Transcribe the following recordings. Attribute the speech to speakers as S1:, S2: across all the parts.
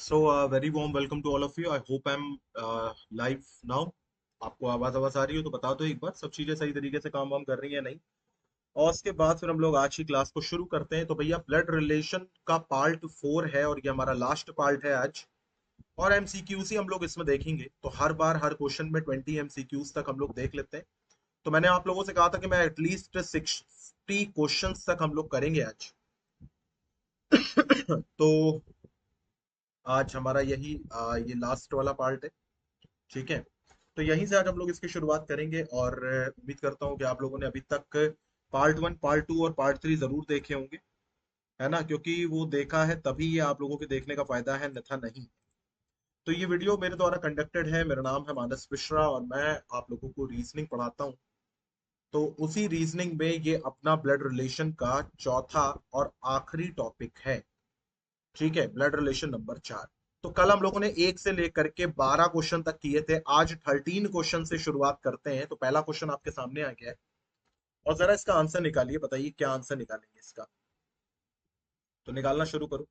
S1: So very warm welcome to all of you. I hope I am live now. आपको आवाज आवाज आ रही हो तो बता दो एक बार, सब चीजें सही तरीके से काम वाम कर रही है नहीं। और उसके बाद फिर हम लोग आज की क्लास को शुरू करते हैं। तो भैया ब्लड रिलेशन का पार्ट 4 है और ये हमारा लास्ट पार्ट है आज। और एमसीक्यूज ही हम लोग इसमें देखेंगे, तो हर बार हर क्वेश्चन में 20 एमसीक्यूज तक हम लोग देख लेते हैं। तो मैंने आप लोगों से कहा था कि मैं एटलीस्ट 60 क्वेश्चन तक हम लोग करेंगे आज। तो आज हमारा यही ये लास्ट वाला पार्ट है। ठीक है। तो यहीं से आज हम लोग इसकी शुरुआत करेंगे और उम्मीद करता हूँ कि आप लोगों ने अभी तक पार्ट 1 पार्ट 2 और पार्ट 3 जरूर देखे होंगे, है ना? क्योंकि वो देखा है तभी ये आप लोगों के देखने का फायदा है, अन्यथा नहीं। तो ये वीडियो मेरे द्वारा कंडक्टेड है। मेरा नाम है मानस मिश्रा और मैं आप लोगों को रीजनिंग पढ़ाता हूँ। तो उसी रीजनिंग में ये अपना ब्लड रिलेशन का चौथा और आखिरी टॉपिक है। ठीक है, ब्लड रिलेशन नंबर 4। तो कल हम लोगों ने 1 से लेकर के 12 क्वेश्चन तक किए थे। आज 13 क्वेश्चन से शुरुआत करते हैं। तो पहला क्वेश्चन आपके सामने आ गया है और जरा इसका आंसर निकालिए। बताइए क्या आंसर निकालेंगे इसका। तो निकालना शुरू करो।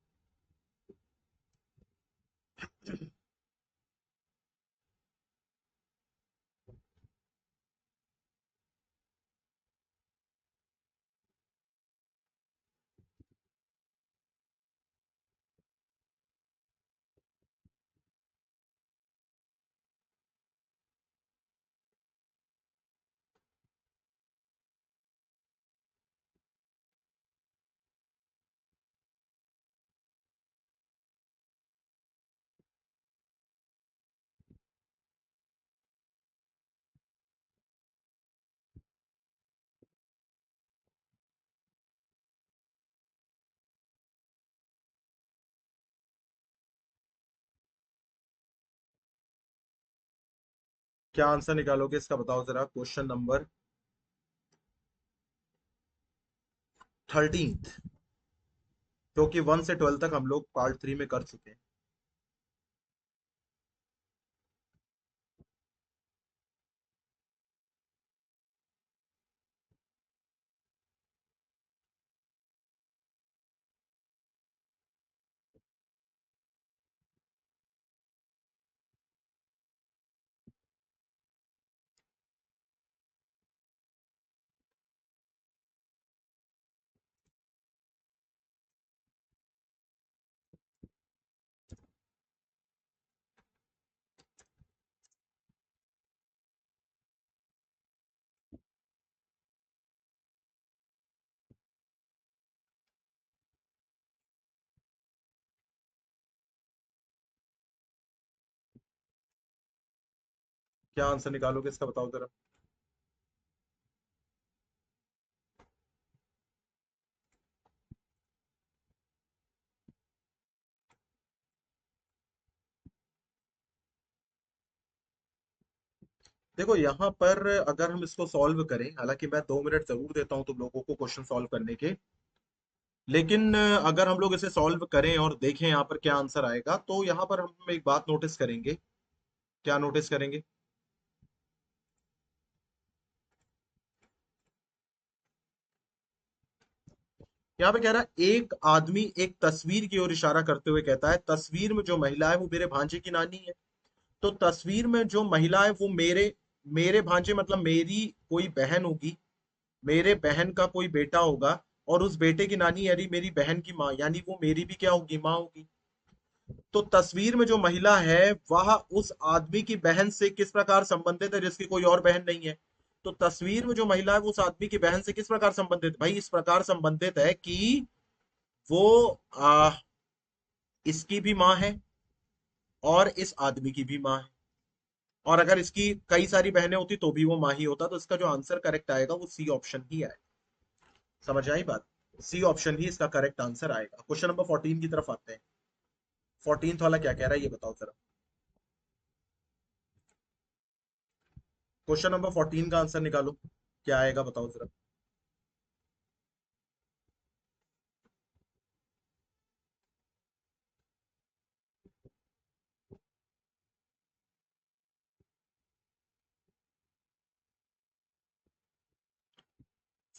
S1: क्या आंसर निकालोगे इसका, बताओ जरा। क्वेश्चन नंबर 13, क्योंकि 1 से 12 तक हम लोग पार्ट 3 में कर चुके हैं। क्या आंसर निकालोगे इसका, बताओ जरा। देखो यहाँ पर अगर हम इसको सॉल्व करें, हालांकि मैं 2 मिनट जरूर देता हूँ तुम लोगों को क्वेश्चन सॉल्व करने के, लेकिन अगर हम लोग इसे सॉल्व करें और देखें यहाँ पर क्या आंसर आएगा, तो यहाँ पर हम एक बात नोटिस करेंगे। क्या नोटिस करेंगे? यहाँ पे कह रहा है एक आदमी एक तस्वीर की ओर इशारा करते हुए कहता है, तस्वीर में जो महिला है वो मेरे भांजे की नानी है। तो तस्वीर में जो महिला है वो मेरे मेरे भांजे मतलब मेरी कोई बहन होगी, मेरे बहन का कोई बेटा होगा। और उस बेटे की नानी यानी मेरी बहन की माँ, यानी वो मेरी भी क्या होगी, माँ होगी। तो तस्वीर में जो महिला है वह उस आदमी की बहन से किस प्रकार संबंधित है जिसकी कोई और बहन नहीं है। तो तस्वीर में जो महिला है वो उस आदमी की बहन से किस प्रकार संबंधित, भाई इस प्रकार संबंधित है कि वो आ, इसकी भी माँ है और इस आदमी की भी माँ है। और अगर इसकी कई सारी बहनें होती तो भी वो माँ ही होता। तो इसका जो आंसर करेक्ट आएगा वो सी ऑप्शन ही आएगा। समझ आई बात? सी ऑप्शन ही इसका करेक्ट आंसर आएगा। क्वेश्चन नंबर 14 की तरफ आते हैं। 14th वाला क्या कह रहा है ये बताओ जरा। क्वेश्चन नंबर 14 का आंसर निकालो। क्या आएगा बताओ जरा।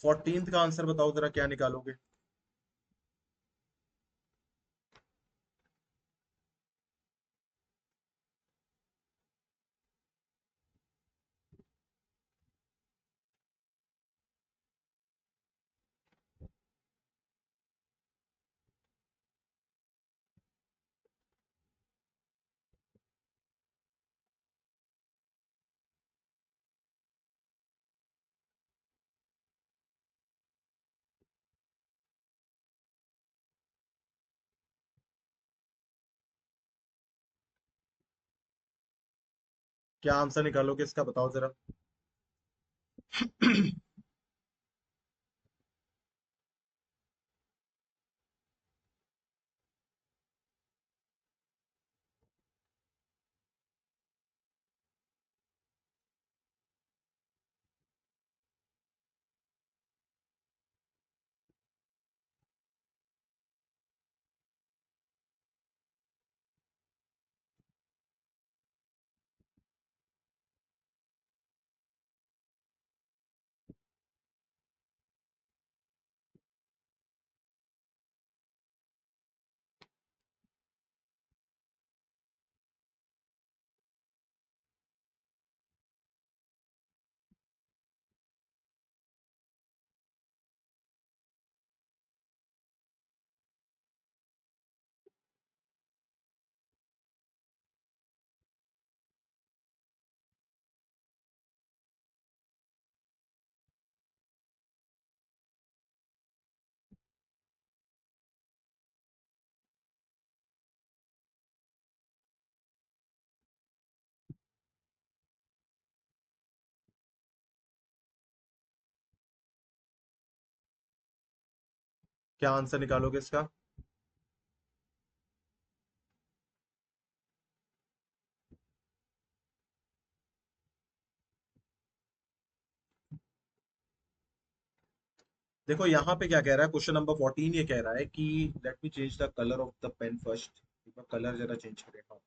S1: 14th का आंसर बताओ जरा, क्या निकालोगे? क्या आंसर निकालोगे इसका, बताओ जरा। क्या आंसर निकालोगे इसका। देखो यहाँ पे क्या कह रहा है, क्वेश्चन नंबर 14 ये कह रहा है कि let me change the colour of the pen first. Colour जरा चेंज करेगा।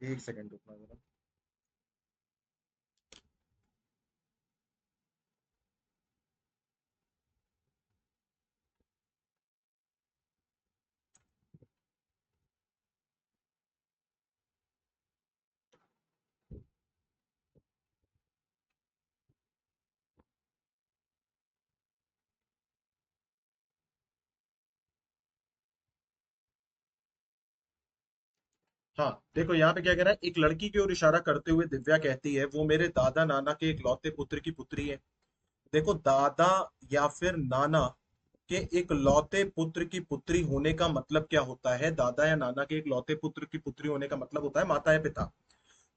S1: एक सेकंड रुकना जरा। हाँ देखो यहाँ पे क्या कह रहा है, एक लड़की की ओर इशारा करते हुए दिव्या कहती है, वो मेरे दादा नाना के इकलौते पुत्र की पुत्री है। देखो दादा या फिर नाना के इकलौते पुत्र की पुत्री होने का मतलब क्या होता है, दादा या नाना के इकलौते पुत्र की पुत्री होने का मतलब होता है माता या पिता।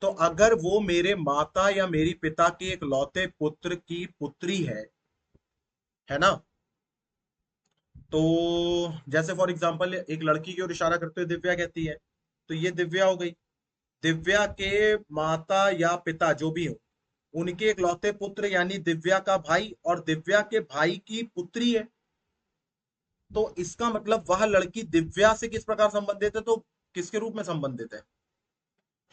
S1: तो अगर वो मेरे माता या मेरी पिता के इकलौते पुत्र की पुत्री है ना, तो जैसे फॉर एग्जांपल एक लड़की की ओर इशारा करते हुए दिव्या कहती है, तो ये दिव्या हो गई। दिव्या के माता या पिता जो भी हो, उनके इकलौते पुत्र यानी दिव्या का भाई, और दिव्या के भाई की पुत्री है। तो इसका मतलब वह लड़की दिव्या से किस प्रकार संबंधित है, तो किसके रूप में संबंधित है।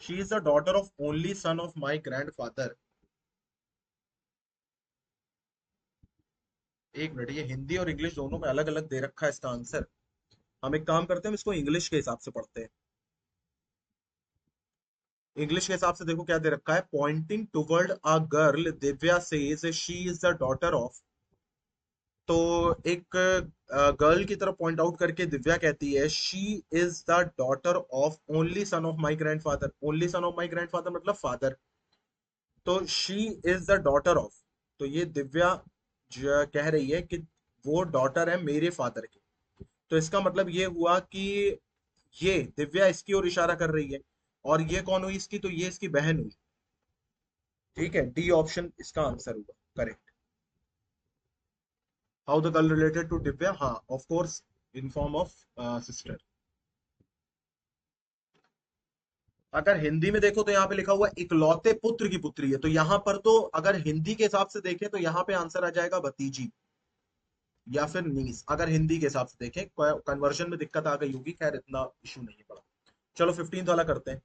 S1: She is the daughter of only son of my grandfather. एक मिनट, ये हिंदी और इंग्लिश दोनों में अलग अलग दे रखा है इसका आंसर। हम एक काम करते हैं, हम इसको इंग्लिश के हिसाब से पढ़ते हैं। इंग्लिश के हिसाब से देखो क्या दे रखा है, pointing toward a girl Divya says she is the daughter of. तो एक गर्ल की तरफ पॉइंट आउट करके दिव्या कहती है, she is the daughter of only son of my grandfather. Only son of my grandfather मतलब फादर। तो she is the daughter of, तो ये दिव्या कह रही है कि वो डॉटर है मेरे फादर की। तो इसका मतलब ये हुआ कि ये दिव्या इसकी ओर इशारा कर रही है, और ये कौन हुई इसकी, तो ये इसकी बहन हुई। ठीक है, डी ऑप्शन इसका आंसर हुआ correct. How the girl related to Divya, हाँ of course, in form of sister. अगर हिंदी में देखो तो यहाँ पे लिखा हुआ है, इकलौते पुत्र की पुत्री है, तो यहाँ पर तो अगर हिंदी के हिसाब से देखें तो यहाँ पे आंसर आ जाएगा भतीजी या फिर नीस, अगर हिंदी के हिसाब से देखें। कन्वर्जन में दिक्कत आ गई होगी, खैर इतना इशू नहीं पड़ा। चलो 15th वाला करते हैं।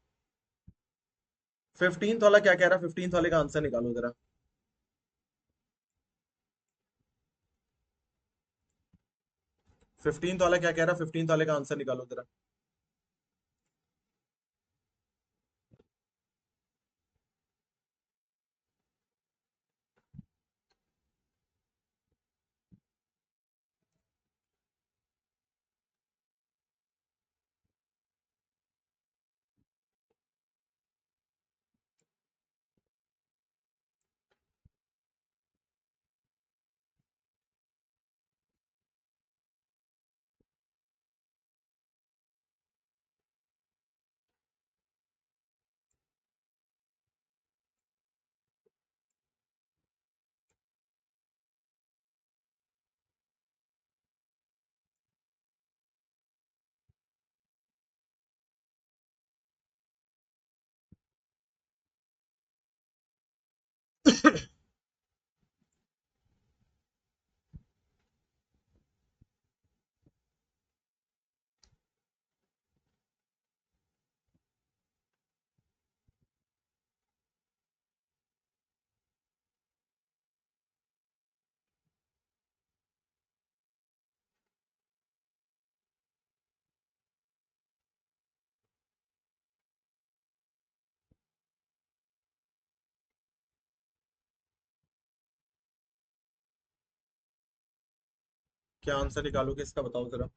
S1: 15th वाला क्या कह रहा है, 15th वाले का आंसर निकालो जरा। 15th वाला क्या कह रहा है, 15th वाले का आंसर निकालो जरा। क्या आंसर निकालोगे इसका, बताओ जरा।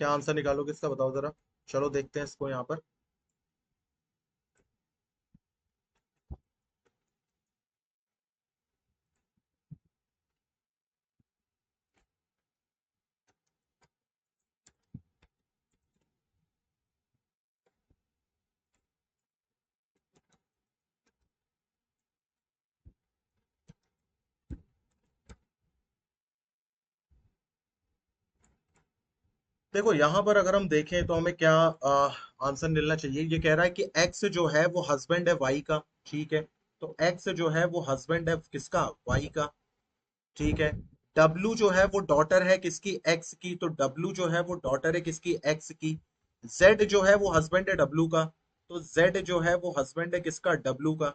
S1: क्या आंसर निकालोगे इसका, बताओ जरा। चलो देखते हैं इसको यहाँ पर। देखो यहाँ पर अगर हम देखें तो हमें क्या आंसर मिलना चाहिए। ये कह रहा है कि एक्स जो है वो हस्बैंड है वाई का। ठीक है। तो एक्स जो है वो हस्बैंड है किसका, वाई का। ठीक है। डब्लू जो है वो डॉटर है किसकी, एक्स की। तो डब्लू जो है वो डॉटर है किसकी, एक्स की। जेड जो है वो हस्बैंड है डब्लू का। तो जेड जो है वो हस्बैंड है किसका, डब्लू का।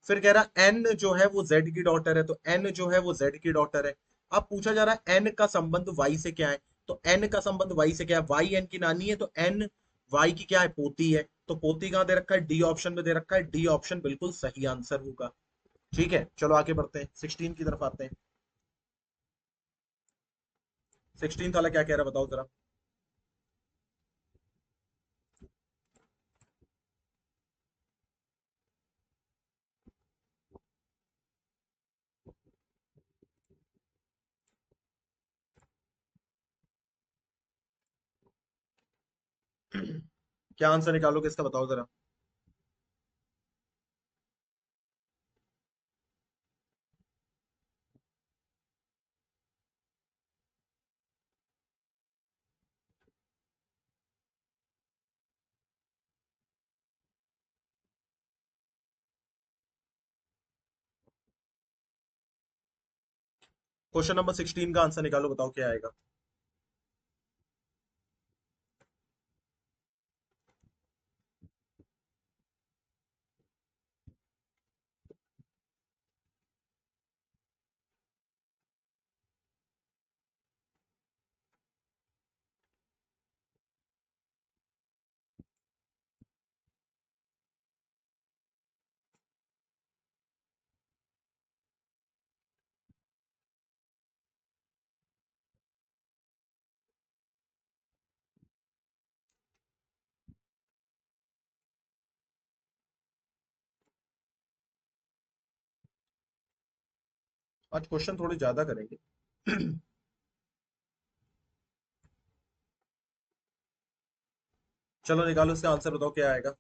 S1: फिर कह रहा एन जो है वो जेड की डॉटर है, तो एन जो है वो जेड की डॉटर है। अब पूछा जा रहा है एन का संबंध वाई से क्या है। तो एन का संबंध वाई से क्या है, वाई एन की नानी है, तो एन वाई की क्या है, पोती है। तो पोती कहाँ दे रखा है, डी ऑप्शन में दे रखा है। डी ऑप्शन बिल्कुल सही आंसर होगा। ठीक है, चलो आगे बढ़ते हैं, 16 की तरफ आते हैं। 16 वाला क्या कह रहा है, बताओ जरा। क्या आंसर निकालोगे इसका, बताओ जरा। क्वेश्चन नंबर 16 का आंसर निकालो, बताओ क्या आएगा। आज क्वेश्चन थोड़े ज्यादा करेंगे। चलो निकालो इसका आंसर, बताओ क्या आएगा।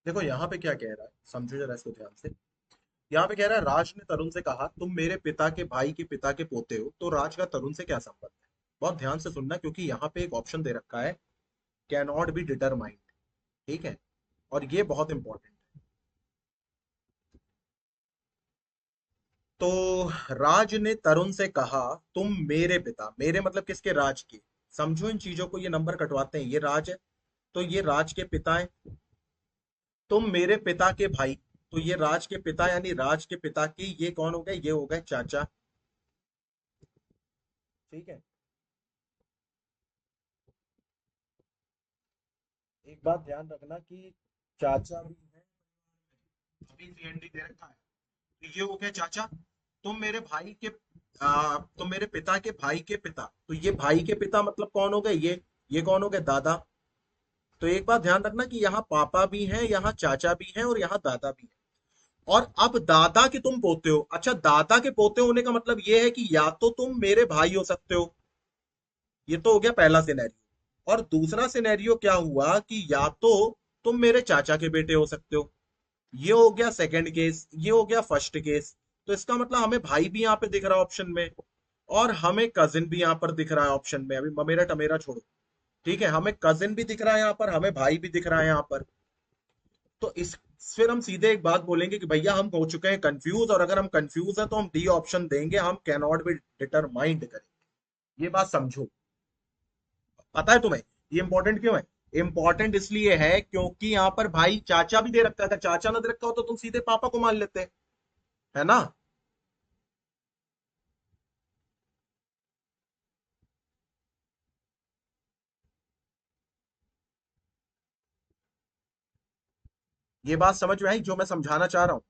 S1: देखो यहाँ पे क्या कह रहा है, समझो जरा इसको ध्यान से। यहाँ पे कह रहा है राज ने तरुण से कहा तुम मेरे पिता के भाई के पिता के पोते हो, तो राज का तरुण से क्या संबंध है। बहुत ध्यान से सुनना, क्योंकि यहाँ पे एक ऑप्शन दे रखा है, कैन नॉट बी डिटरमाइंड। ठीक है, और ये बहुत इंपॉर्टेंट है। तो राज ने तरुण से कहा, तुम मेरे पिता, मेरे मतलब किसके, राज के। समझो इन चीजों को, ये नंबर कटवाते हैं, ये राज है, तो ये राज के पिता है। तुम मेरे पिता के भाई, तो ये राज के पिता यानी राज के पिता के ये कौन हो गए, ये हो गए चाचा। ठीक है। एक बात ध्यान रखना कि चाचा भी है, अभी सीएनडी दे रखा है, तो ये हो गया चाचा। तुम मेरे भाई के तुम मेरे पिता के भाई के पिता, तो ये भाई के पिता मतलब कौन हो गए, ये कौन हो गए, दादा। तो एक बात ध्यान रखना कि यहाँ पापा भी हैं, यहाँ चाचा भी हैं, और यहाँ दादा भी है। और अब दादा के तुम पोते हो, अच्छा दादा के पोते होने का मतलब ये है कि या तो तुम मेरे भाई हो सकते हो, ये तो हो गया पहला सिनेरियो। और दूसरा सिनेरियो क्या हुआ कि या तो तुम मेरे चाचा के बेटे हो सकते हो, ये हो गया सेकंड केस, ये हो गया फर्स्ट केस। तो इसका मतलब हमें भाई भी यहाँ पे दिख रहा है ऑप्शन में, और हमें कजिन भी यहाँ पर दिख रहा है ऑप्शन में, अभी ममेरा टमेरा छोड़ो। ठीक है, हमें कजिन भी दिख रहा है यहाँ पर, हमें भाई भी दिख रहा है यहाँ पर। तो इस फिर हम सीधे एक बात बोलेंगे कि भैया हम हो चुके हैं कंफ्यूज, और अगर हम कंफ्यूज हैं तो हम डी ऑप्शन देंगे, हम कैन नॉट बी डिटरमाइंड करेंगे। ये बात समझो। पता है तुम्हें ये इंपॉर्टेंट क्यों है? इंपॉर्टेंट इसलिए है क्योंकि यहाँ पर भाई चाचा भी दे रखा है, अगर चाचा ना दे रखा हो तो तुम सीधे पापा को मान लेते, है ना। ये बात समझ में आई जो मैं समझाना चाह रहा हूँ?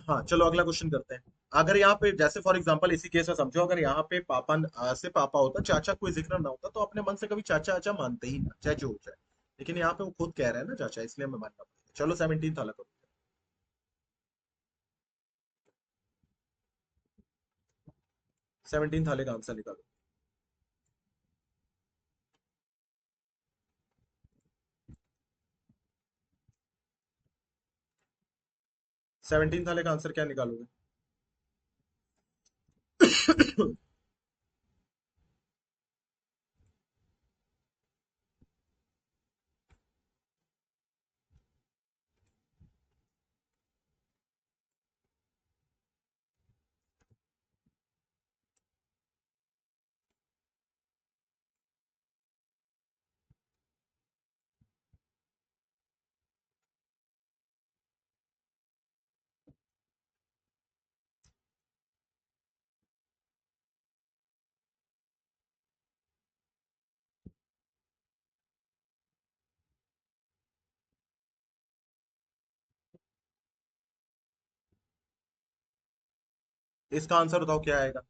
S1: हाँ चलो अगला क्वेश्चन करते हैं। अगर यहाँ पे जैसे फॉर एग्जांपल इसी केस में समझो, अगर यहाँ पे पापा से पापा होता, चाचा कोई जिक्र ना होता, तो अपने मन से कभी चाचा चाचा मानते ही ना, चाहे जो हो जाए। लेकिन यहाँ पे वो खुद कह रहे हैं ना चाचा, इसलिए हमें मानना पड़ेगा। चलो 17 था, करो। 17 थाले का आंसर निकालो। 17 थाले का आंसर क्या निकालोगे? इसका आंसर बताओ क्या आएगा?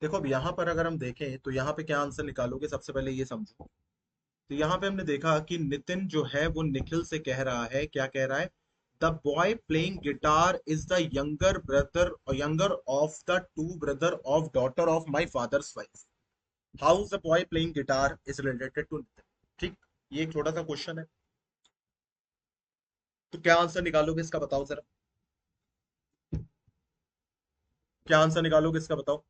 S1: देखो अब यहाँ पर अगर हम देखें तो यहाँ पे क्या आंसर निकालोगे, सबसे पहले ये समझो। तो यहाँ पे हमने देखा कि नितिन जो है वो निखिल से कह रहा है, क्या कह रहा है, the boy playing guitar is the younger brother, younger of the two brother of daughter of my father's wife. How is the boy playing guitar is related to Nitin. ठीक, ये एक छोटा सा क्वेश्चन है। तो क्या आंसर निकालोगे इसका, बताओ जरा। क्या आंसर निकालोगे इसका, बताओ।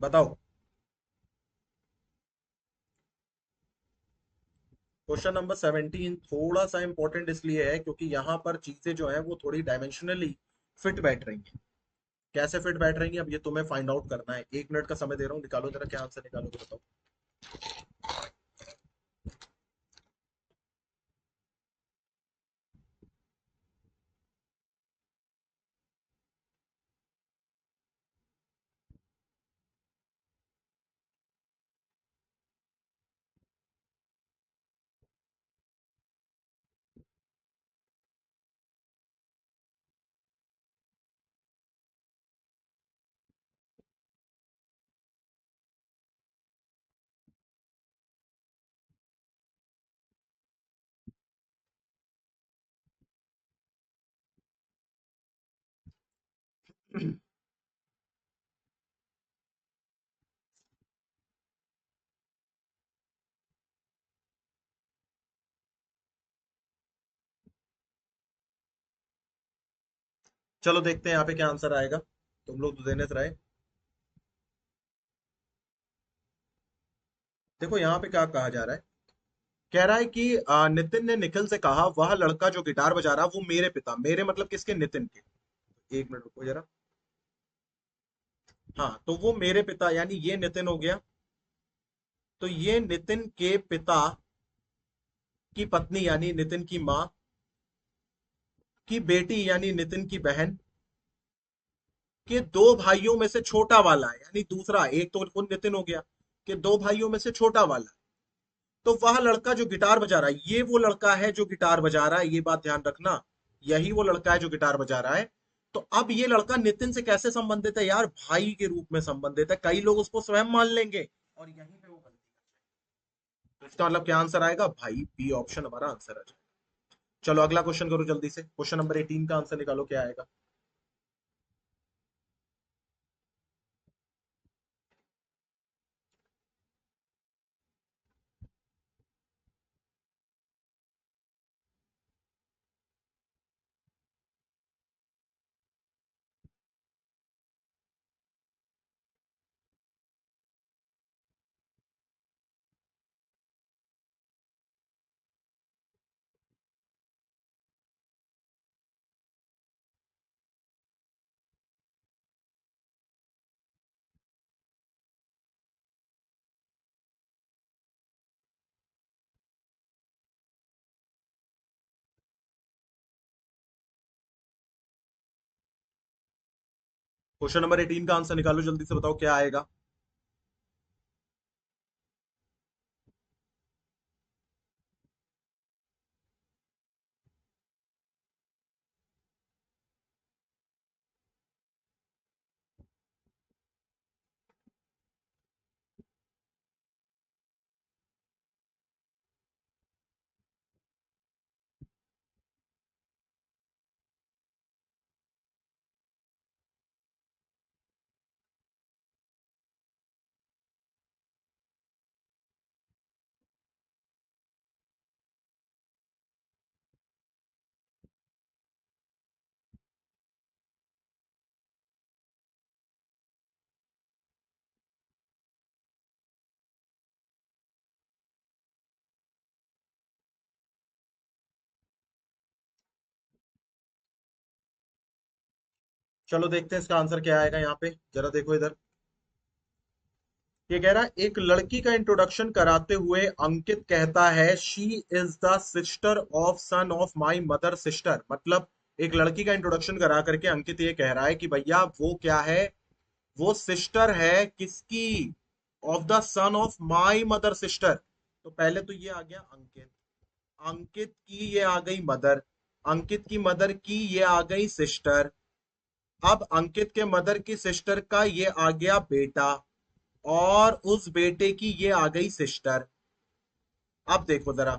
S1: बताओ। क्वेश्चन नंबर 17 थोड़ा सा इंपॉर्टेंट इसलिए है क्योंकि यहाँ पर चीजें जो है वो थोड़ी डायमेंशनली फिट बैठ रही हैं। कैसे फिट बैठ रही हैं अब ये तुम्हें फाइंड आउट करना है। 1 मिनट का समय दे रहा हूँ, निकालो जरा क्या आंसर निकालोगे बताओ। चलो देखते हैं यहाँ पे क्या आंसर आएगा। तुम लोग तो देने से रहे। देखो यहाँ पे क्या कहा जा रहा है। कह रहा है कि नितिन ने निखिल से कहा वह लड़का जो गिटार बजा रहा वो मेरे पिता, मेरे मतलब किसके, नितिन के। 1 मिनट रुको जरा। हाँ तो वो मेरे पिता यानी ये नितिन हो गया। तो ये नितिन के पिता की पत्नी यानी नितिन की माँ की बेटी यानी नितिन की बहन के दो भाइयों में से छोटा वाला है, यानी दूसरा, एक तो वो नितिन हो गया कि दो भाइयों में से छोटा वाला। तो वह लड़का जो गिटार बजा रहा है ये वो लड़का है जो गिटार बजा रहा है, ये बात ध्यान रखना। यही वो लड़का है जो गिटार बजा रहा है। तो अब ये लड़का नितिन से कैसे संबंधित है यार, भाई के रूप में संबंधित है, कई लोग उसको स्वयं मान लेंगे और यहीं पे वो गलती है। तो इसका मतलब क्या आंसर आएगा भाई, बी ऑप्शन हमारा आंसर आ जाएगा। चलो अगला क्वेश्चन करो जल्दी से, क्वेश्चन नंबर 18 का आंसर निकालो क्या आएगा। क्वेश्चन नंबर 18 का आंसर निकालो जल्दी से, बताओ क्या आएगा। चलो देखते हैं इसका आंसर क्या आएगा यहाँ पे, जरा देखो इधर। ये कह रहा है एक लड़की का इंट्रोडक्शन कराते हुए अंकित कहता है she is the sister of son of my mother sister. मतलब एक लड़की का इंट्रोडक्शन करा करके अंकित ये कह रहा है कि भैया वो क्या है, वो सिस्टर है किसकी, of the sun of my mother sister. तो पहले तो ये आ गया अंकित, अंकित की ये आ गई मदर, अंकित की मदर की ये आ गई सिस्टर। अब अंकित के मदर की सिस्टर का ये आ गया बेटा, और उस बेटे की ये आ गई सिस्टर। अब देखो जरा,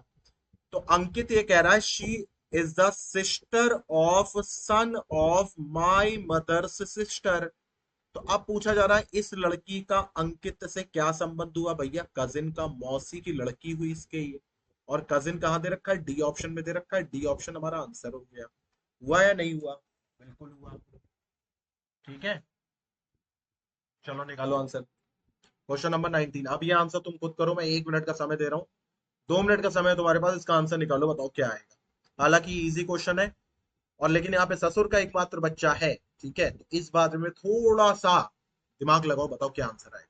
S1: तो अंकित ये कह रहा है she is the sister of son of my mother's sister. तो अब पूछा जा रहा है इस लड़की का अंकित से क्या संबंध हुआ, भैया कजिन का, मौसी की लड़की हुई इसके ये। और कजिन कहाँ दे रखा है, डी ऑप्शन में दे रखा है, डी ऑप्शन हमारा आंसर हो गया। हुआ या नहीं हुआ, बिल्कुल हुआ। ठीक है, चलो निकालो आंसर। Question number 19। अब ये आंसर तुम खुद करो, मैं 1 मिनट का समय दे रहा हूँ। 2 मिनट का समय है तुम्हारे पास, इसका आंसर निकालो, बताओ क्या आएगा। हालांकि इजी क्वेश्चन है, और लेकिन यहाँ पे ससुर का एकमात्र बच्चा है, ठीक है, तो इस बात में थोड़ा सा दिमाग लगाओ, बताओ क्या आंसर आएगा।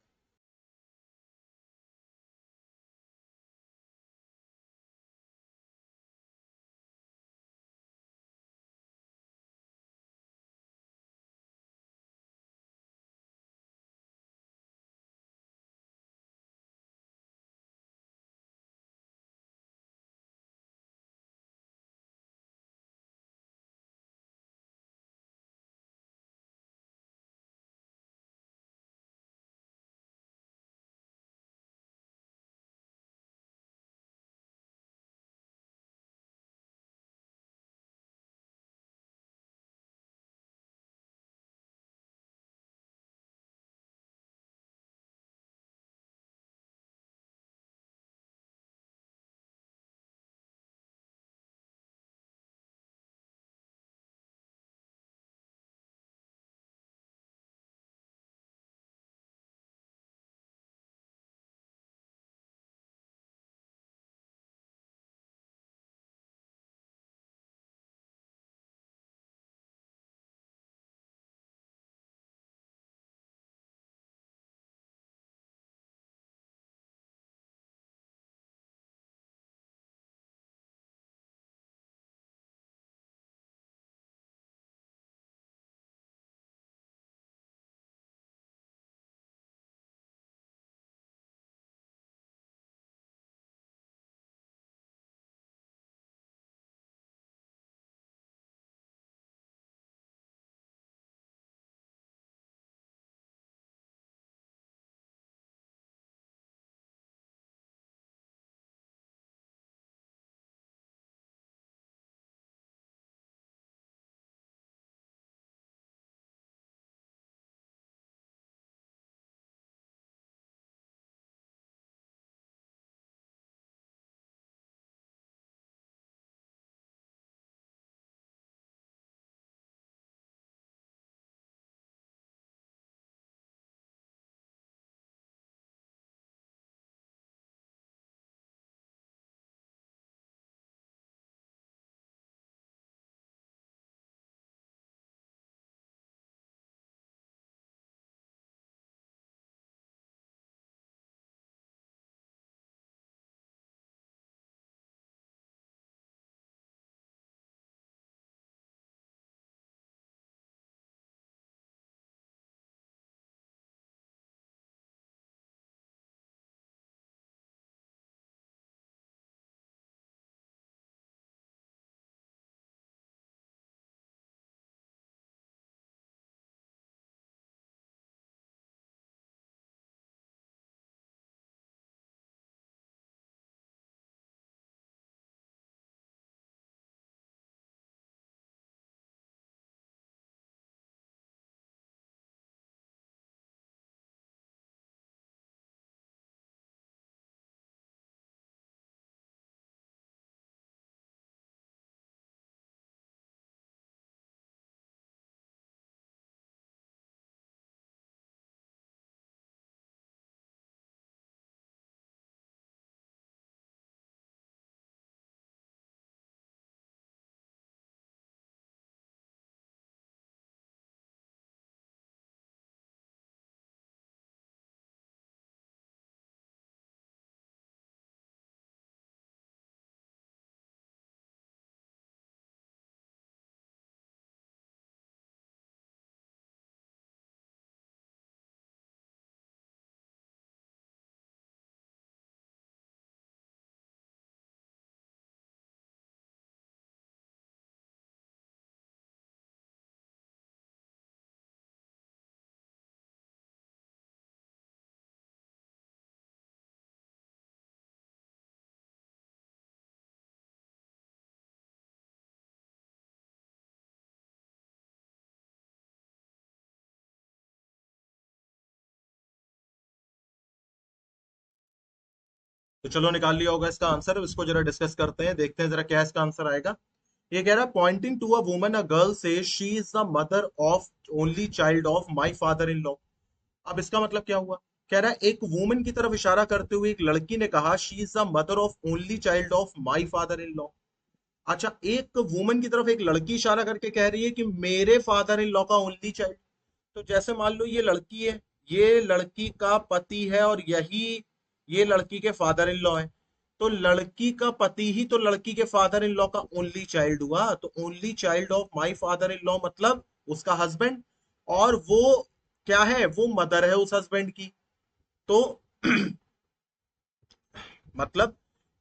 S1: तो चलो निकाल लिया होगा इसका आंसर, इसको जरा डिस्कस करते हैं, देखते हैं जरा क्या इसका आंसर आएगा। ये कह रहा है, pointing to a woman a girl से she is the mother of only child of my father in law. अब इसका मतलब क्या हुआ? कह रहा है एक वुमन की तरफ इशारा करते हुए एक लड़की ने कहा, she is the mother of only child of my father in law. अच्छा, एक वुमन की तरफ एक लड़की इशारा करके कह रही है कि मेरे फादर इन लॉ का ओनली चाइल्ड। तो जैसे मान लो ये लड़की है, ये लड़की का पति है और यही ये लड़की के फादर इन लॉ है। तो लड़की का पति ही तो लड़की के फादर इन लॉ का ओनली चाइल्ड हुआ। तो only child of my father in law मतलब उसका हस्बैंड। और वो क्या है, वो मदर है उस हस्बैंड की। तो मतलब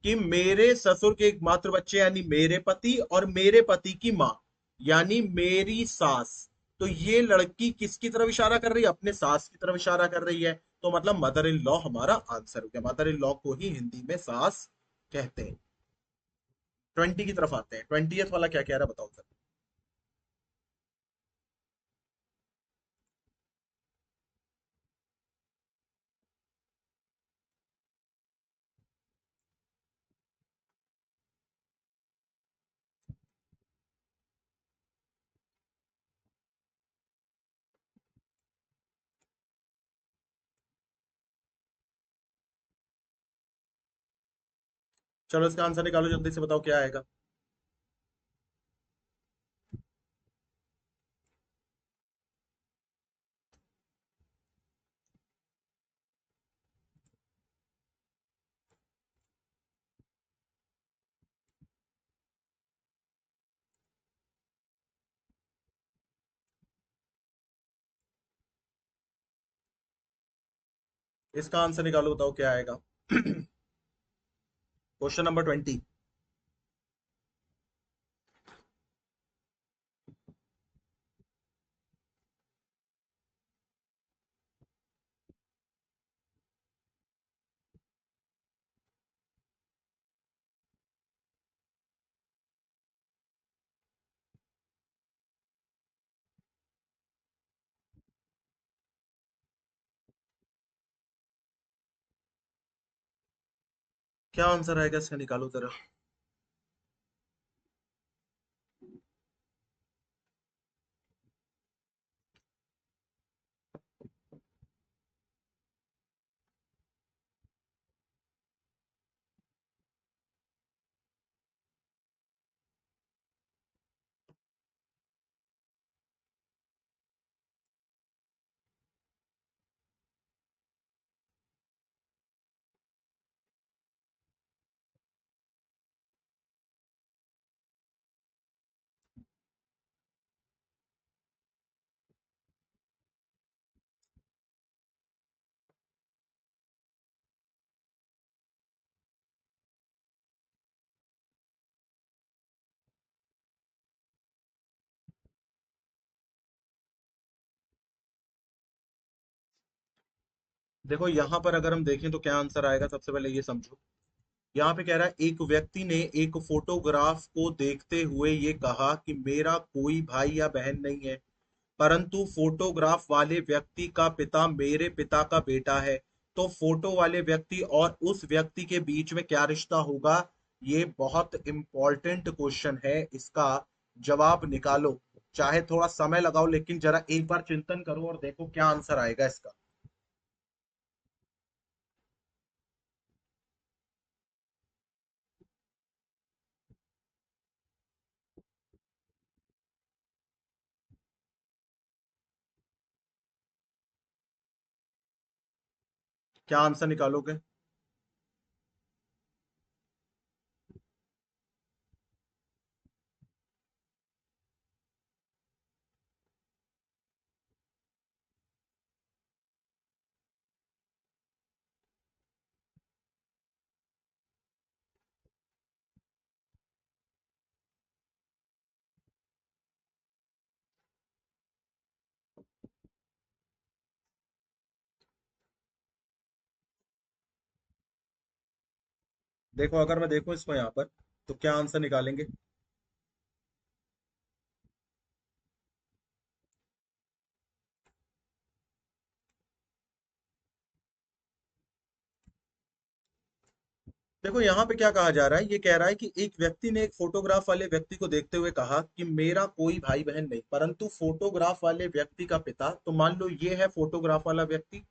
S1: कि मेरे ससुर के एकमात्र बच्चे यानी मेरे पति और मेरे पति की माँ यानी मेरी सास। तो ये लड़की किसकी तरफ इशारा कर रही है, अपने सास की तरफ इशारा कर रही है। तो मतलब मदर इन लॉ हमारा आंसर हो गया। मदर इन लॉ को ही हिंदी में सास कहते हैं। 20 की तरफ आते हैं। 20th वाला क्या कह रहा है बताओ सर। चलो इसका आंसर निकालो, जल्दी से बताओ क्या आएगा। इसका आंसर निकालो, बताओ क्या आएगा। Question number 20। क्या आंसर आएगा इसका, निकालो जरा। देखो यहां पर अगर हम देखें तो क्या आंसर आएगा, सबसे पहले ये समझो। यहाँ पे कह रहा है एक व्यक्ति ने एक फोटोग्राफ को देखते हुए ये कहा कि मेरा कोई भाई या बहन नहीं है, परंतु फोटोग्राफ वाले व्यक्ति का पिता मेरे पिता का बेटा है। तो फोटो वाले व्यक्ति और उस व्यक्ति के बीच में क्या रिश्ता होगा। ये बहुत इंपॉर्टेंट क्वेश्चन है, इसका जवाब निकालो। चाहे थोड़ा समय लगाओ लेकिन जरा एक बार चिंतन करो और देखो क्या आंसर आएगा इसका। क्या आंसर निकालोगे। देखो अगर मैं देखूं इसको यहाँ पर, तो क्या आंसर निकालेंगे। देखो यहाँ पे क्या कहा जा रहा है, ये कह रहा है कि एक व्यक्ति ने एक फोटोग्राफ वाले व्यक्ति को देखते हुए कहा कि मेरा कोई भाई बहन नहीं, परंतु फोटोग्राफ वाले व्यक्ति का पिता, तो मान लो ये है फोटोग्राफ वाला व्यक्ति,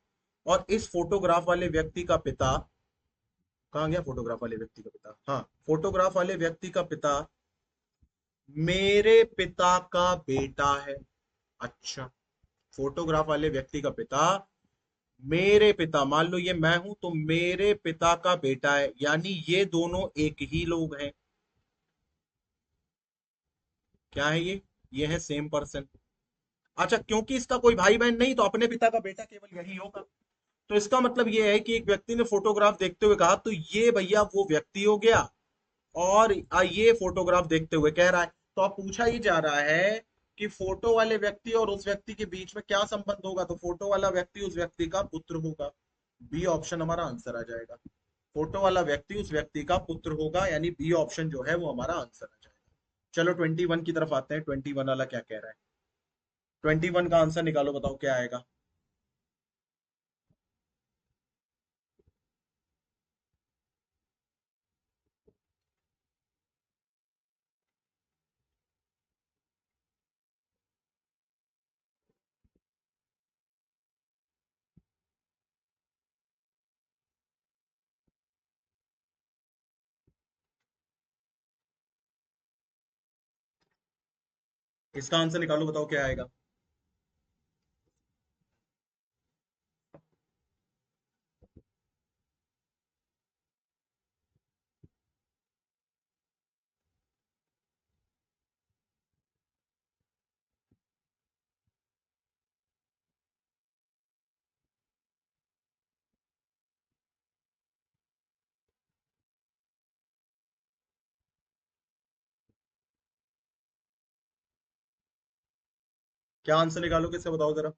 S1: और इस फोटोग्राफ वाले व्यक्ति का पिता, कहाँ गया फोटोग्राफ वाले व्यक्ति का पिता, हाँ, फोटोग्राफ वाले व्यक्ति का पिता मेरे पिता का बेटा है। अच्छा, फोटोग्राफ वाले व्यक्ति का पिता मेरे पिता, मान लो ये मैं हूं तो मेरे पिता का बेटा है, यानी ये दोनों एक ही लोग हैं। क्या है ये है सेम पर्सन। अच्छा, क्योंकि इसका कोई भाई बहन नहीं तो अपने पिता का बेटा केवल यही होगा। तो इसका मतलब ये है कि एक व्यक्ति ने फोटोग्राफ देखते हुए कहा तो ये भैया वो व्यक्ति हो गया, और ये फोटोग्राफ देखते हुए कह रहा है। तो अब पूछा ही जा रहा है कि फोटो वाले व्यक्ति और उस व्यक्ति के बीच में क्या संबंध होगा, तो फोटो वाला व्यक्ति उस व्यक्ति का पुत्र होगा। बी ऑप्शन हमारा आंसर आ जाएगा। फोटो वाला व्यक्ति उस व्यक्ति का पुत्र होगा, यानी बी ऑप्शन जो है वो हमारा आंसर आ जाएगा। चलो 21 की तरफ आते हैं, 21 वाला क्या कह रहा है। 21 का आंसर निकालो, बताओ क्या आएगा। इसका आंसर निकालो, बताओ क्या आएगा। क्या आंसर निकालोगे इससे, बताओ जरा।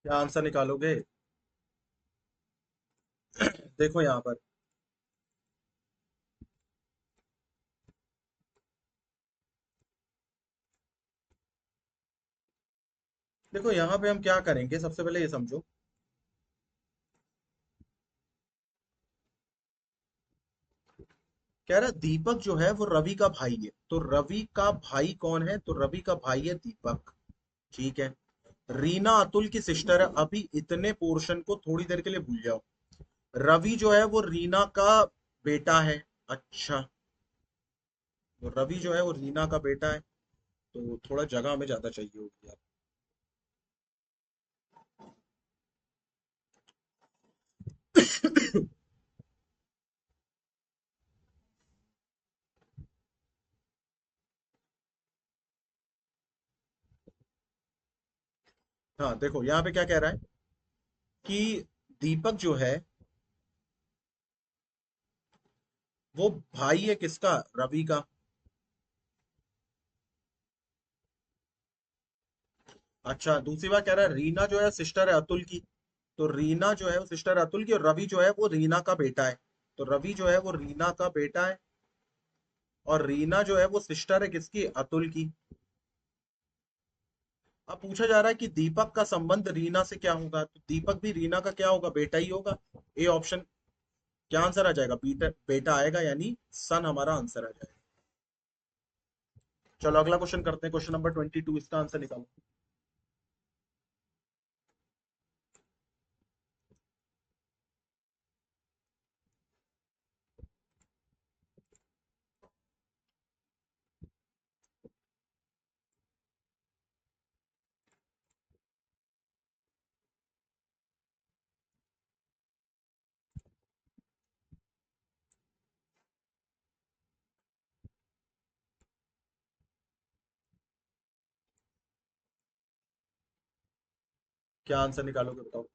S1: क्या आंसर निकालोगे। देखो यहाँ पर, देखो यहाँ पे हम क्या करेंगे, सबसे पहले ये समझो। कह रहा है दीपक जो है वो रवि का भाई है, तो रवि का भाई कौन है, तो रवि का भाई है दीपक। ठीक है। रीना अतुल की सिस्टर है, अभी इतने पोर्शन को थोड़ी देर के लिए भूल जाओ। रवि जो है वो रीना का बेटा है। अच्छा, तो रवि जो है वो रीना का बेटा है, तो थोड़ा जगह हमें ज्यादा चाहिए होगी यार। हाँ देखो यहाँ पे क्या कह रहा है कि दीपक जो है वो भाई है किसका, रवि का। अच्छा, दूसरी बात कह रहा है रीना जो है सिस्टर है अतुल की, तो रीना जो है वो सिस्टर है अतुल की, और रवि जो है वो रीना का बेटा है। तो रवि जो है वो रीना का बेटा है, और रीना जो है वो सिस्टर है किसकी, अतुल की। अब पूछा जा रहा है कि दीपक का संबंध रीना से क्या होगा, तो दीपक भी रीना का क्या होगा, बेटा ही होगा। A option. क्या आंसर आ जाएगा, बेटा बेटा आएगा, यानी सन हमारा आंसर आ जाएगा। चलो अगला क्वेश्चन करते हैं, क्वेश्चन नंबर 22, इसका आंसर निकालो। क्या आंसर निकालोगे बताओ।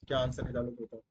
S1: क्या आंसर निकालोगे बताओ।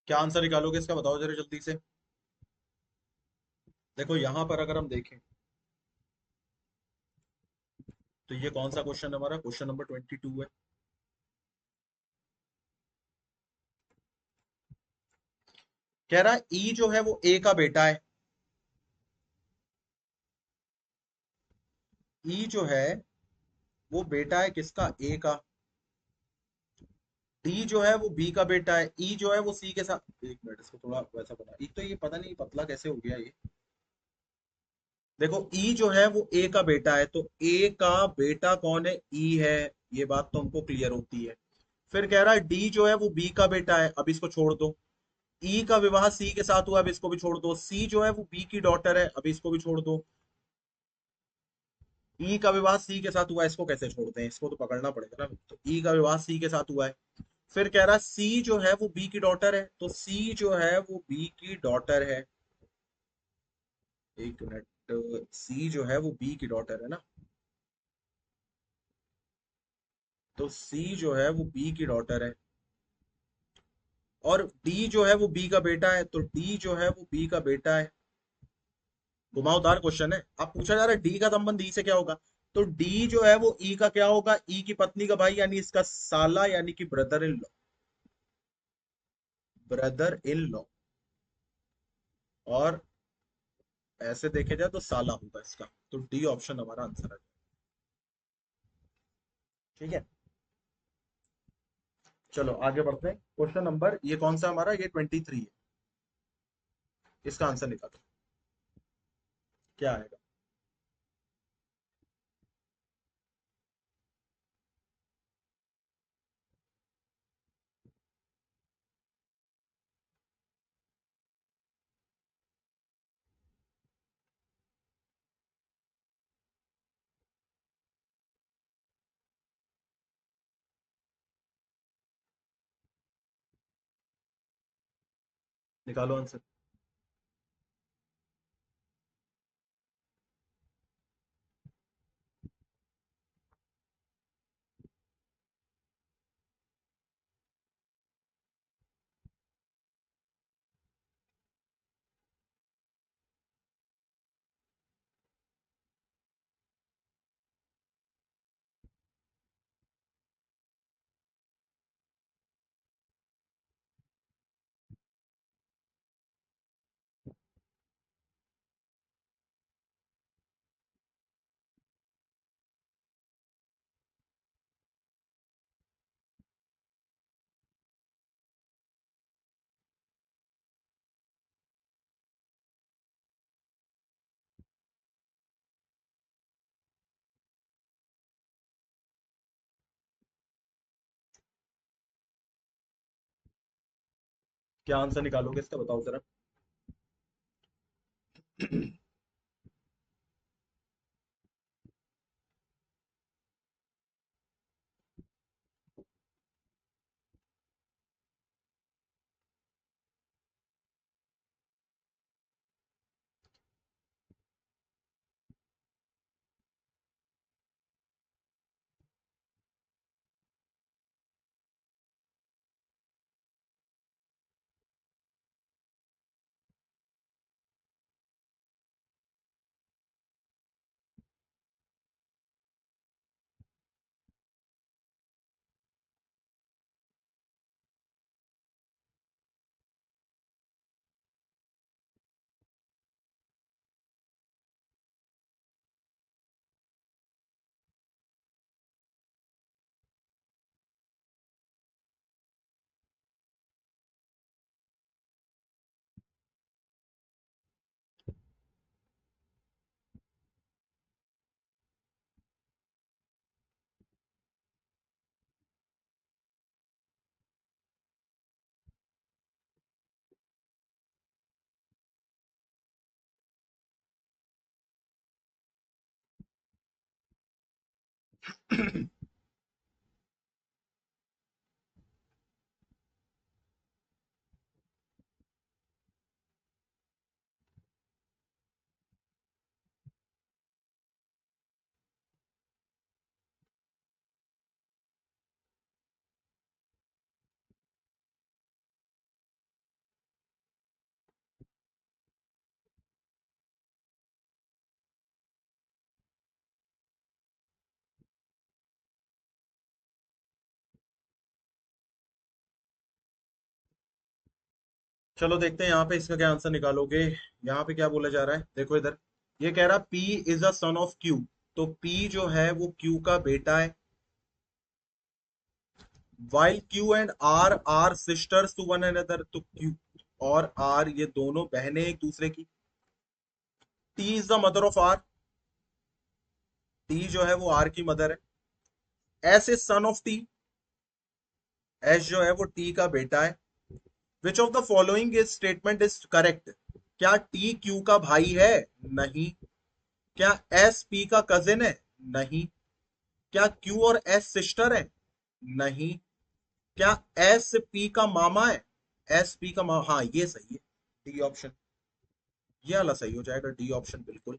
S1: क्या आंसर निकालोगे इसका, बताओ जरा जल्दी से। देखो यहां पर अगर हम देखें, तो ये कौन सा क्वेश्चन है, हमारा क्वेश्चन नंबर 22 है। कह रहा है ई जो है वो ए का बेटा है। ई जो है वो बेटा है किसका, ए का। डी जो है वो बी का बेटा है। ई जो है वो सी के साथ, एक मिनट इसको थोड़ा वैसा बना, एक तो ये पता नहीं पतला कैसे हो गया ये। देखो ई जो है वो ए का बेटा है, तो ए का बेटा कौन है, ई है। ये बात तो हमको क्लियर होती है। फिर कह रहा है डी जो है वो बी का बेटा है, अब इसको छोड़ दो। ई का विवाह सी के साथ हुआ, अब इसको भी छोड़ दो। सी जो है वो बी की डॉटर है, अब इसको भी छोड़ दो। ई का विवाह सी के साथ हुआ है, इसको कैसे छोड़ते हैं, इसको तो पकड़ना पड़ेगा ना। तो ई का विवाह सी के साथ हुआ है। फिर कह रहा है सी जो है वो बी की डॉटर है, तो सी जो है वो बी की डॉटर है। एक मिनट, सी जो है वो बी की डॉटर है ना, तो सी जो है वो बी की डॉटर है। और डी जो है वो बी का बेटा है, तो डी जो है वो बी का बेटा है। घुमावदार क्वेश्चन है। अब पूछा जा रहा है डी का संबंध ई से क्या होगा, तो डी जो है वो ई का क्या होगा, ई की पत्नी का भाई, यानी इसका साला, यानी कि brother in law. Brother in law. और ऐसे देखे जाए तो साला होगा इसका, तो डी ऑप्शन हमारा आंसर है। ठीक है। चलो आगे बढ़ते हैं, क्वेश्चन नंबर ये कौन सा हमारा, ये 23 है। इसका आंसर निकालो। क्या आएगा। निकालो आंसर। क्या आंसर निकालोगे इसका, बताओ जरा। चलो देखते हैं यहाँ पे इसका क्या आंसर निकालोगे। यहाँ पे क्या बोला जा रहा है, देखो इधर। ये कह रहा P is a son of Q। तो P जो है वो Q का बेटा है। while Q and R are sisters to one another। तो Q और R ये दोनों बहनें एक दूसरे की। T is the mother of R। T जो है वो R की मदर है। S is son of T। S जो है वो T का बेटा है। Which of the following is statement is correct. क्या T Q का भाई है? नहीं। क्या S P का कजिन है? नहीं। क्या Q और S सिस्टर है? नहीं। क्या S P का मामा है? S P का मामा, हाँ ये सही है। डी ऑप्शन, ये वाला सही हो जाएगा। डी ऑप्शन बिल्कुल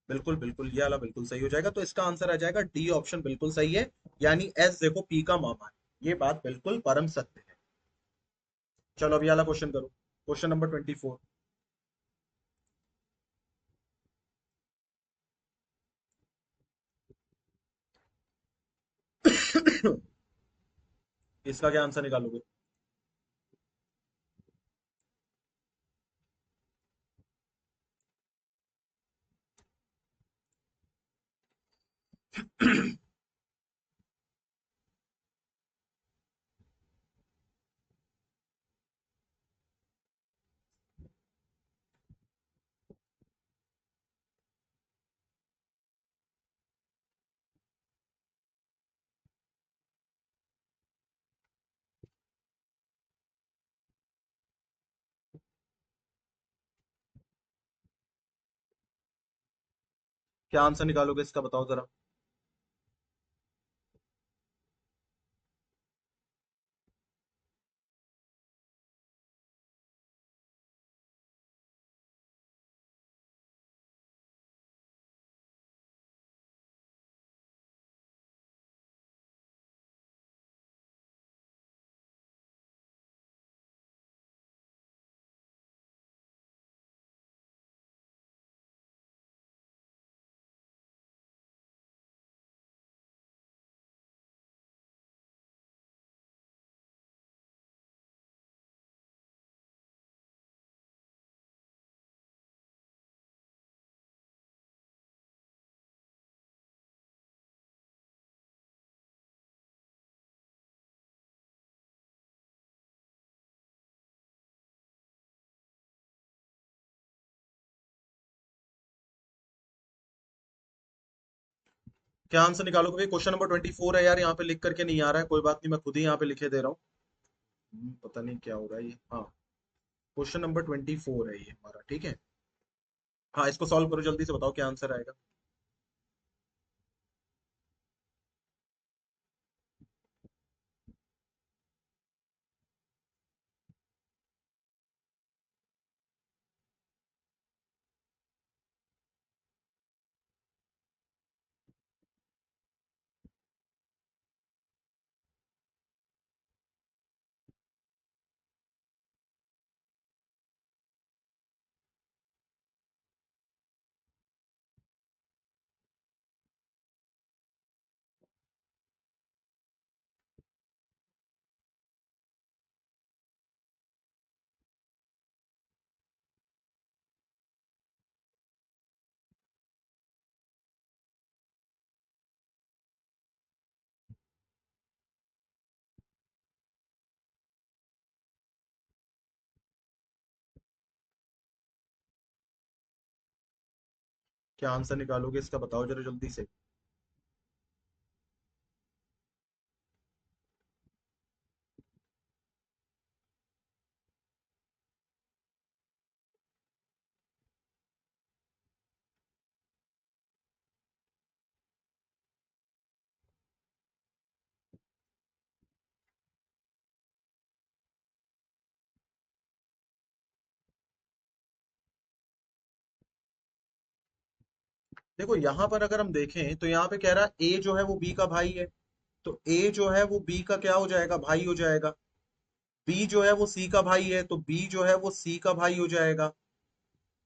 S1: बिल्कुल बिल्कुल, ये वाला बिल्कुल सही हो जाएगा। तो इसका आंसर आ जाएगा डी ऑप्शन बिल्कुल सही है। यानी एस देखो पी का मामा है, ये बात बिल्कुल परम सत्य है। चलो अभी वाला क्वेश्चन करो। Question number 24। इसका क्या आंसर निकालोगे? क्या आंसर निकालोगे इसका, बताओ जरा। क्या आंसर निकालोगे भाई? क्वेश्चन नंबर 24 है यार, यहाँ पे लिख करके नहीं आ रहा है। कोई बात नहीं, मैं खुद ही यहाँ पे लिखे दे रहा हूँ। पता नहीं क्या हो रहा है ये। हाँ, क्वेश्चन नंबर 24 है ये हमारा, ठीक है। हाँ, इसको सॉल्व करो, जल्दी से बताओ क्या आंसर आएगा। क्या आंसर निकालोगे इसका, बताओ जरा जल्दी से। देखो यहाँ पर अगर हम देखें तो यहाँ पे कह रहा है ए जो है वो बी का भाई है। तो ए जो है वो बी का क्या हो जाएगा, भाई हो जाएगा। बी जो है वो सी का भाई है, तो बी जो है वो सी का भाई हो जाएगा।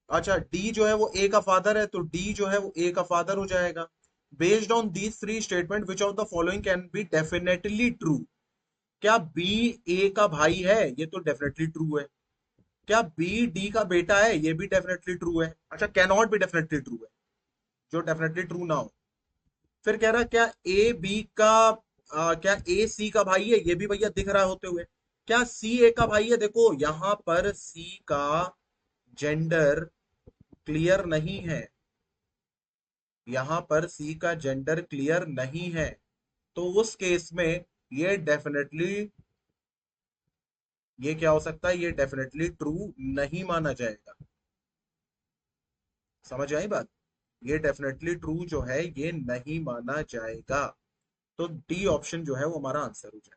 S1: अच्छा, डी जो है वो ए का फादर है, तो डी जो है वो ए का फादर हो जाएगा। Based on these three statement which of the following can be definitely true. क्या बी ए का भाई है, ये तो डेफिनेटली ट्रू है। क्या बी डी का बेटा है, ये भी डेफिनेटली ट्रू है। अच्छा, कैनॉट भी डेफिनेटली ट्रू है, जो डेफिनेटली ट्रू ना हो। फिर कह रहा है क्या ए बी का क्या ए सी का भाई है, ये भी भैया दिख रहा है होते हुए। क्या सी ए का भाई है, देखो यहां पर सी का जेंडर क्लियर नहीं है। यहां पर सी का जेंडर क्लियर नहीं है, तो उस केस में ये डेफिनेटली, ये क्या हो सकता है, ये डेफिनेटली ट्रू नहीं माना जाएगा। समझ आई बात। ये डेफिनेटली ट्रू जो है ये नहीं माना जाएगा। तो डी ऑप्शन जो है वो हमारा आंसर हो जाएगा।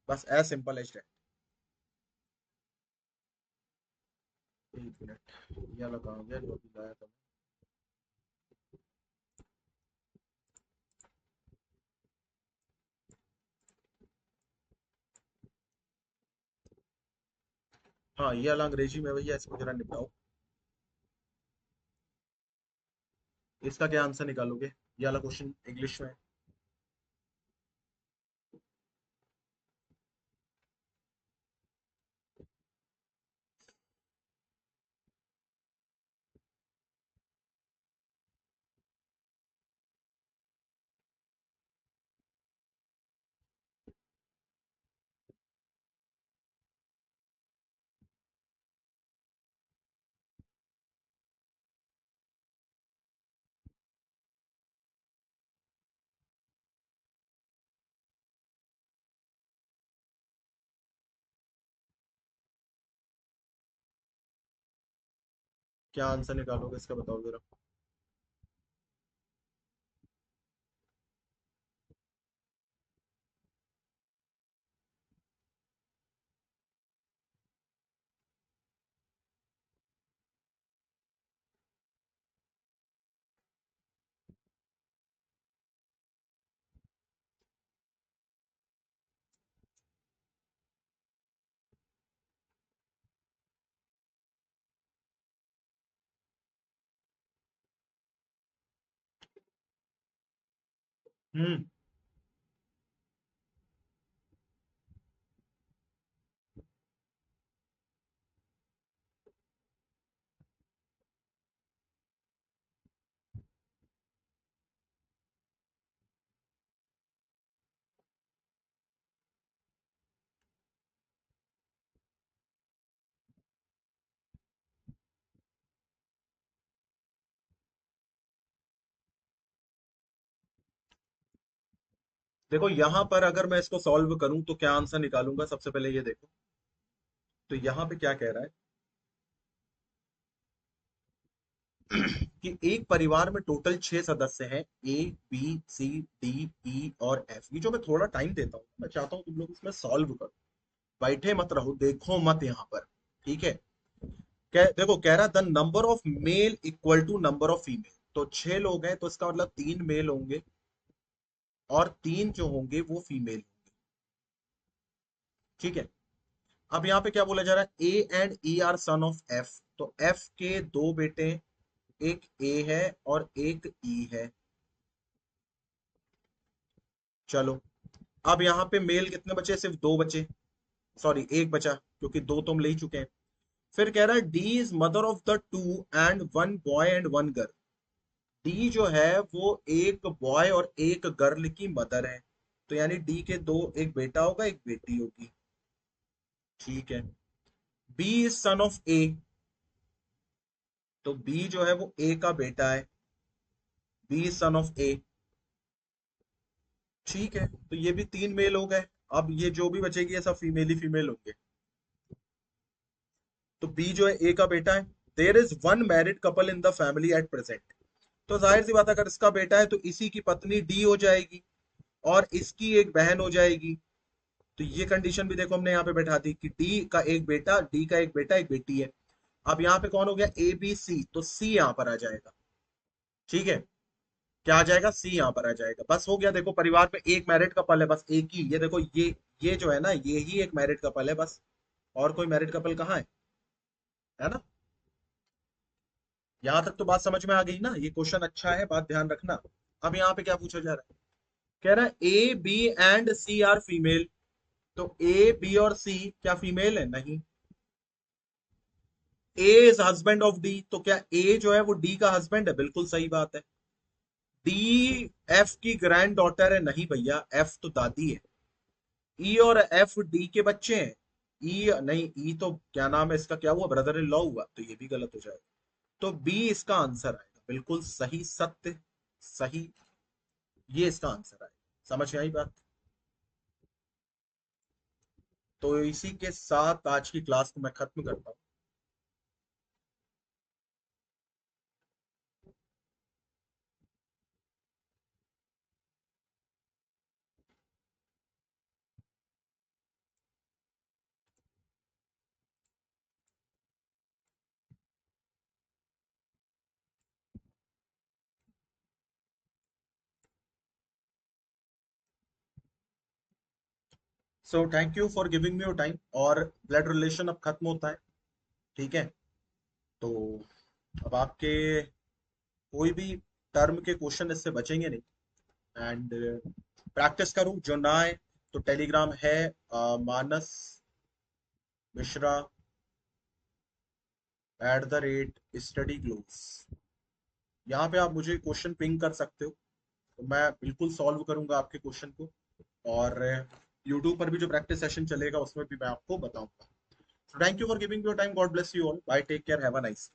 S1: बस एज सिंपल एज दैट। एक मिनट, ये वाला कहाँ गया जो अभी लाया था। हाँ, ये वाला अंग्रेजी में भैया, इसको जरा निपटाओ। इसका क्या आंसर निकालोगे, ये वाला क्वेश्चन इंग्लिश में। क्या आंसर निकालोगे इसका, बताओ जरा। हम्म। देखो यहां पर अगर मैं इसको सॉल्व करूं तो क्या आंसर निकालूंगा, सबसे पहले ये देखो। तो यहां पे क्या कह रहा है कि एक परिवार में टोटल 6 सदस्य हैं, A B C D E और एफ। ये जो मैं थोड़ा टाइम देता हूँ, मैं चाहता हूँ तुम लोग इसमें सॉल्व करो, बैठे मत रहो, देखो मत यहाँ पर। ठीक है। देखो कह रहा the number of male equal to number of female. तो 6 लोग हैं तो इसका मतलब 3 मेल होंगे और 3 जो होंगे वो फीमेल होंगे। ठीक है। अब यहाँ पे क्या बोला जा रहा है, A and E R son of F. तो एफ के 2 बेटे, एक ए है और एक ई है। चलो, अब यहाँ पे मेल कितने बचे, सिर्फ 2 बचे, सॉरी एक बचा, क्योंकि 2 तो हम ले ही चुके हैं। फिर कह रहा है D is mother of the 2 and 1 boy and 1 girl. D जो है वो एक बॉय और एक गर्ल की मदर है। तो यानी डी के दो, एक बेटा होगा एक बेटी होगी। ठीक है। बी इज सन ऑफ ए। तो बी जो है वो ए का बेटा है। बी इज सन ऑफ ए। ठीक है, तो ये भी 3 मेल हो गए। अब ये जो भी बचेगी ये सब फीमेल ही फीमेल होंगे। तो बी जो है ए का बेटा है। There is one married couple in the family at present. तो जाहिर सी बात है, अगर इसका बेटा है तो इसी की पत्नी डी हो जाएगी और इसकी एक बहन हो जाएगी। तो ये कंडीशन भी देखो हमने यहाँ पे बैठा दी कि डी का एक बेटा, डी का एक बेटा एक बेटी है। अब यहाँ पे कौन हो गया, ए बी सी, तो सी यहाँ पर आ जाएगा। ठीक है। क्या आ जाएगा, सी यहाँ पर आ जाएगा। बस हो गया। देखो परिवार में एक मैरिड कपल है, बस एक ही, ये देखो ये जो है ना, ये ही एक मैरिड कपल है बस। और कोई मैरिड कपल कहाँ है ना। यहां तक तो बात समझ में आ गई ना, ये क्वेश्चन अच्छा है, बात ध्यान रखना। अब यहाँ पे क्या पूछा जा रहा है, कह रहा है A B and C are female. तो ए बी और सी क्या फीमेल है, नहीं। A is husband of D. तो क्या ए जो है वो डी का हस्बैंड है, बिल्कुल सही बात है। डी एफ की ग्रैंड डॉटर है, नहीं भैया, एफ तो दादी है। ई और एफ डी के बच्चे हैं। ई नहीं, ई तो क्या नाम है इसका, क्या हुआ, ब्रदर इन लॉ हुआ, तो ये भी गलत हो जाएगा। तो बी इसका आंसर आएगा, बिल्कुल सही, सत्य, सही, ये इसका आंसर आएगा। समझ में आई बात। तो इसी के साथ आज की क्लास को मैं खत्म करता हूँ। So thank you for giving me your time. और ब्लड रिलेशन अब खत्म होता है। ठीक है। तो अब आपके कोई भी टर्म के क्वेश्चन इससे बचेंगे नहीं। एंड प्रैक्टिस करूं, जो ना आए तो टेलीग्राम है, मानस मिश्रा @स्टडी ग्लोब्स। यहाँ पे आप मुझे क्वेश्चन पिंग कर सकते हो, तो मैं बिल्कुल सॉल्व करूंगा आपके क्वेश्चन को। और यूट्यूब पर भी जो प्रैक्टिस सेशन चलेगा उसमें भी मैं आपको बताऊंगा। Thank you for giving your time, God bless you all, bye, take care, have a nice